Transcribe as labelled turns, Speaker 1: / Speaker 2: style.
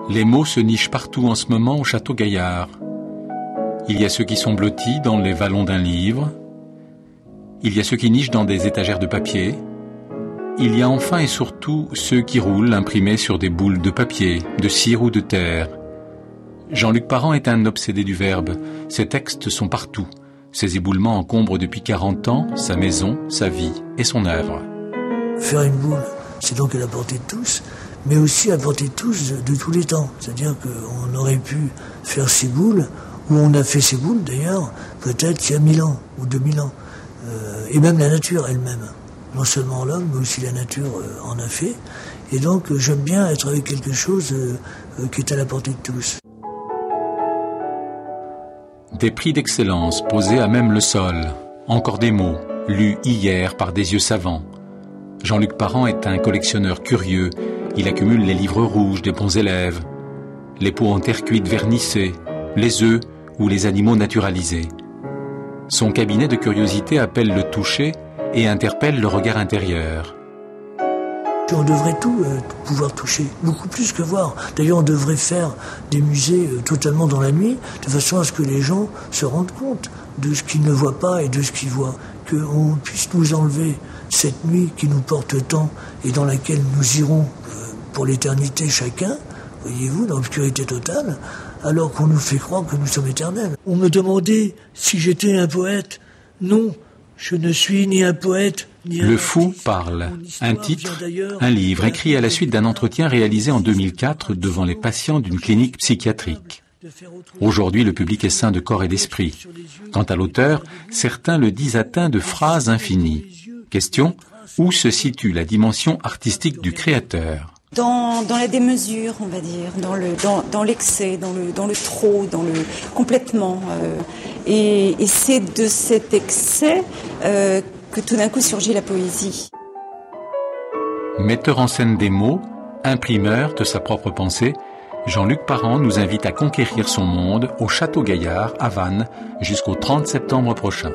Speaker 1: Les mots se nichent partout en ce moment au Château Gaillard. Il y a ceux qui sont blottis dans les vallons d'un livre. Il y a ceux qui nichent dans des étagères de papier. Il y a enfin et surtout ceux qui roulent imprimés sur des boules de papier, de cire ou de terre. Jean-Luc Parent est un obsédé du verbe. Ses textes sont partout. Ses éboulements encombrent depuis 40 ans sa maison, sa vie et son œuvre.
Speaker 2: Faire une boule, c'est donc à la portée de tous, mais aussi à la portée de tous de tous les temps. C'est-à-dire qu'on aurait pu faire ces boules, ou on a fait ces boules d'ailleurs, peut-être il y a 1000 ans ou 2000 ans. Et même la nature elle-même. Non seulement l'homme, mais aussi la nature en a fait. Et donc j'aime bien être avec quelque chose qui est à la portée de tous.
Speaker 1: Des prix d'excellence posés à même le sol. Encore des mots, lus hier par des yeux savants. Jean-Luc Parent est un collectionneur curieux. Il accumule les livres rouges des bons élèves, les pots en terre cuite vernissés, les œufs ou les animaux naturalisés. Son cabinet de curiosité appelle le toucher et interpelle le regard intérieur.
Speaker 2: On devrait tout pouvoir toucher, beaucoup plus que voir. D'ailleurs, on devrait faire des musées totalement dans la nuit, de façon à ce que les gens se rendent compte de ce qu'ils ne voient pas et de ce qu'ils voient. Qu'on puisse nous enlever cette nuit qui nous porte tant et dans laquelle nous irons pour l'éternité chacun, voyez-vous, dans l'obscurité totale, alors qu'on nous fait croire que nous sommes éternels. On me demandait si j'étais un poète. Non, je ne suis ni un poète, ni un
Speaker 1: Le fou
Speaker 2: artiste.
Speaker 1: parle. Un titre, un livre écrit à la suite d'un entretien réalisé en 2004 devant les patients d'une clinique psychiatrique. Aujourd'hui, le public est sain de corps et d'esprit. Quant à l'auteur, certains le disent atteint de phrases infinies. Question, où se situe la dimension artistique du créateur ?
Speaker 3: Dans la démesure, on va dire, dans l'excès, dans le trop, dans le complètement. Et c'est de cet excès que tout d'un coup surgit la poésie.
Speaker 1: Metteur en scène des mots, imprimeur de sa propre pensée, Jean-Luc Parent nous invite à conquérir son monde au Château Gaillard à Vannes jusqu'au 30 septembre prochain.